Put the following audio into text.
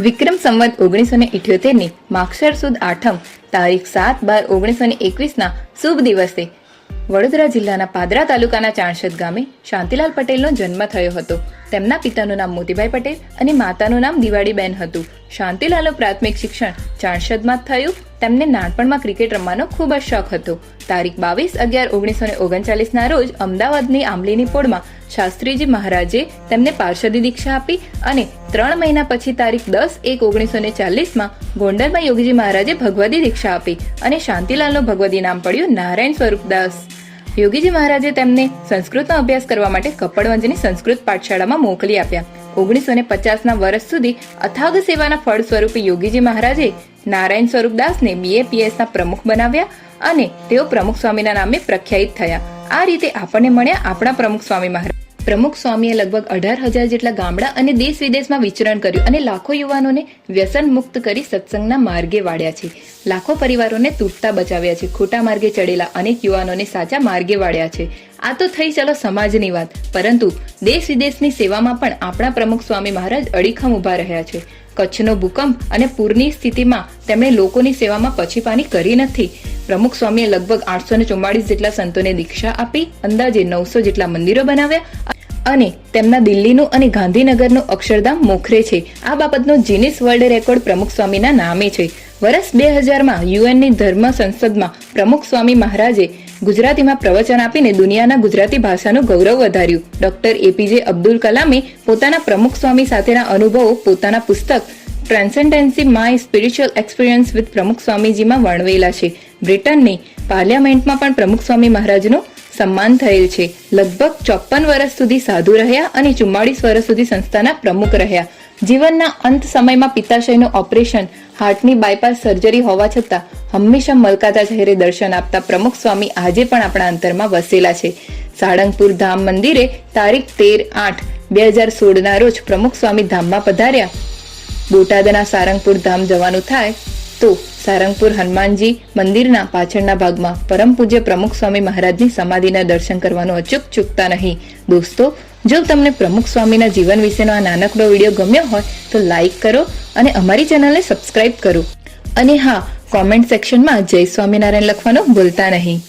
વિક્રમ સંવત 1978ની માગશર સુદ આઠમ તારીખ 7/12/1921ના શુભ દિવસે વડોદરા જિલ્લાના પાદરા તાલુકાના ચાણસદ ગામે શાંતિલાલ પટેલનો જન્મ થયો હતો. તેમના પિતાનું નામ મોતીભાઈ પટેલ અને માતાનું નામ દિવાળીબેન હતું. શાંતિલાલનું પ્રાથમિક શિક્ષણ ચાણસદમાં જ થયું. તેમને નાનપણમાં ક્રિકેટ રમવાનો ખૂબ જ શોખ હતો. તારીખ 22/11/1939ના રોજ અમદાવાદની આંબલીની પોળમાં શાસ્ત્રીજી મહારાજે તેમને પાર્ષદી દીક્ષા આપી અને 3 મહિના પછી તારીખ 10/1/1940માં ગોંડલમાં યોગીજી મહારાજે ભગવદી દીક્ષા આપી અને શાંતિલાલનું ભગવદી નામ પડ્યું નારાયણ સ્વરૂપદાસ. યોગીજી મહારાજે તેમને સંસ્કૃતનો અભ્યાસ કરવા માટે કપડવંજની સંસ્કૃત પાઠશાળામાં મોકલી આપ્યા. 1950ના વર્ષ સુધી અથાગ સેવાના ફળ સ્વરૂપે યોગીજી મહારાજે નારાયણ સ્વરૂપદાસને BAPSના પ્રમુખ બનાવ્યા અને તેઓ પ્રમુખ સ્વામીના નામે પ્રખ્યાત થયા. આ રીતે આપણને મળ્યા આપણા પ્રમુખ સ્વામી મહારાજ. પ્રમુખ સ્વામીએ લગભગ 18,000 જેટલા ગામડા અને દેશ વિદેશમાં વિચરણ કર્યું અને લાખો યુવાનોને વ્યસન મુક્ત કરી સત્સંગના માર્ગે વાળ્યા છે. લાખો પરિવારોને તૂટતા બચાવ્યા છે. ખોટા માર્ગે ચડેલા અનેક યુવાનોને સાચા માર્ગે વાળ્યા છે. આ તો થઈ ચલો સમાજની વાત, પરંતુ દેશ વિદેશની સેવામાં પણ આપણા પ્રમુખ સ્વામી મહારાજ અડીખમ ઉભા રહ્યા છે. કચ્છનો ભૂકંપ અને પૂરની સ્થિતિમાં તેમણે લોકોની સેવામાં પછીપાની કરી નથી. પ્રમુખ સ્વામીએ લગભગ 844 જેટલા સંતોને દીક્ષા આપી, અંદાજે 900 જેટલા મંદિરો બનાવ્યા અને તેમના દિલ્હીનું અને ગાંધીનગરનું અક્ષરધામ મોખરે છે. આ બાબતનો ગિનિસ વર્લ્ડ રેકોર્ડ પ્રમુખ સ્વામીના નામે છે. વર્ષ 2000માં યુએનની ધર્મ સંસદમાં પ્રમુખ સ્વામી મહારાજે ગુજરાતીમાં પ્રવચન આપીને દુનિયાના ગુજરાતી ભાષાનું ગૌરવ વધાર્યું. ડોક્ટર APJ અબ્દુલ કલામે પોતાના પ્રમુખ સ્વામી સાથેના અનુભવો પોતાના પુસ્તક ટ્રાન્સેન્ડન્સી માય સ્પિરિચ્યુઅલ એક્સપિરિયન્સ વિથ પ્રમુખ સ્વામીજીમાં વર્ણવેલા છે. બ્રિટનની પાર્લિયામેન્ટમાં પણ પ્રમુખ સ્વામી મહારાજનું સન્માન થયેલ છે. લગભગ 54 વર્ષ સુધી સાધુ રહ્યા અને 44 વર્ષ સુધી સંસ્થાના પ્રમુખ રહ્યા. જીવનના અંત સમયમાં પિત્તાશયનું ઓપરેશન, હાર્ટની બાયપાસ સર્જરી હોવા છતાં હંમેશા મલકાતા ચહેરે દર્શન આપતા પ્રમુખ સ્વામી આજે પણ આપણા અંતરમાં વસેલા છે. સાળંગપુર ધામ મંદિરે તારીખ 13/8/2016ના રોજ પ્રમુખ સ્વામી ધામમાં પધાર્યા. બોટાદના સારંગપુર ધામ જવાનું થાય તો સારંગપુર હનુમાનજી મંદિરના પાછળના ભાગમાં પરમ પૂજ્ય પ્રમુખ સ્વામી મહારાજની સમાધિના દર્શન કરવાનું અચૂક ચૂકતા નહીં. દોસ્તો, જો તમને પ્રમુખ સ્વામીના જીવન વિશેનો આ નાનકડો વિડીયો ગમ્યો હોય તો લાઈક કરો અને અમારી ચેનલને સબસ્ક્રાઇબ કરો. અને હા, કોમેન્ટ સેક્શનમાં જય સ્વામિનારાયણ લખવાનું ભૂલતા નહીં.